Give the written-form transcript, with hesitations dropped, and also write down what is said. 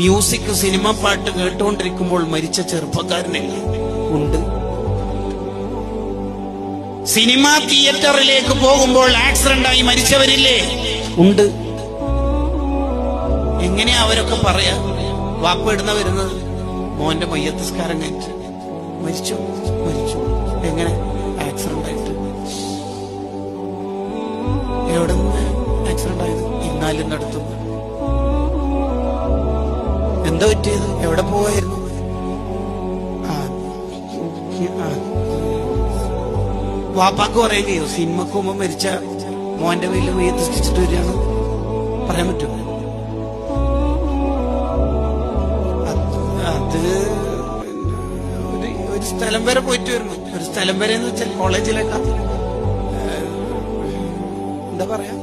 Music, cinema പാട്ട് കേട്ടുകൊണ്ടിരിക്കുമ്പോൾ മരിച്ച ചെറുപ്പക്കാരനില്ല? ഉണ്ട്. സിനിമാ തിയേറ്ററിലേക്ക് പോകുമ്പോൾ ആക്സിഡന്റായി മരിച്ചവരില്ലേ? ഉണ്ട്. എങ്ങനെയാ അവരൊക്കെ പറയാ? വാപ്പ ഇടുന്ന വരുന്നത് മോന്റെ മയ്യത്തസ്കാരം കഴിഞ്ഞിട്ട് മരിച്ചു. എങ്ങനെ? ആക്സിഡന്റ് ആയിട്ട്. എവിടെ നിന്ന് ആക്സിഡന്റ് ആയത്? ഇന്നാലും നടത്തും. എന്താ പറ്റിയത്? എവിടെ പോവായിരുന്നു? വാപ്പാക്ക് പറയാൻ കഴിയോ സിനിമക്ക് മുമ്പ് മരിച്ച മോന്റെ പേരിൽ മയ്യത്തസ്കരിച്ചിട്ട് വരികയാണ്? പറയാൻ പറ്റുമോ? അത് ഒരു സ്ഥലം വരെ പോയിട്ട് വരുന്നു. ഒരു സ്ഥലം വരെ എന്ന് വെച്ചാൽ കോളേജിലേക്കാ. എന്താ പറയാ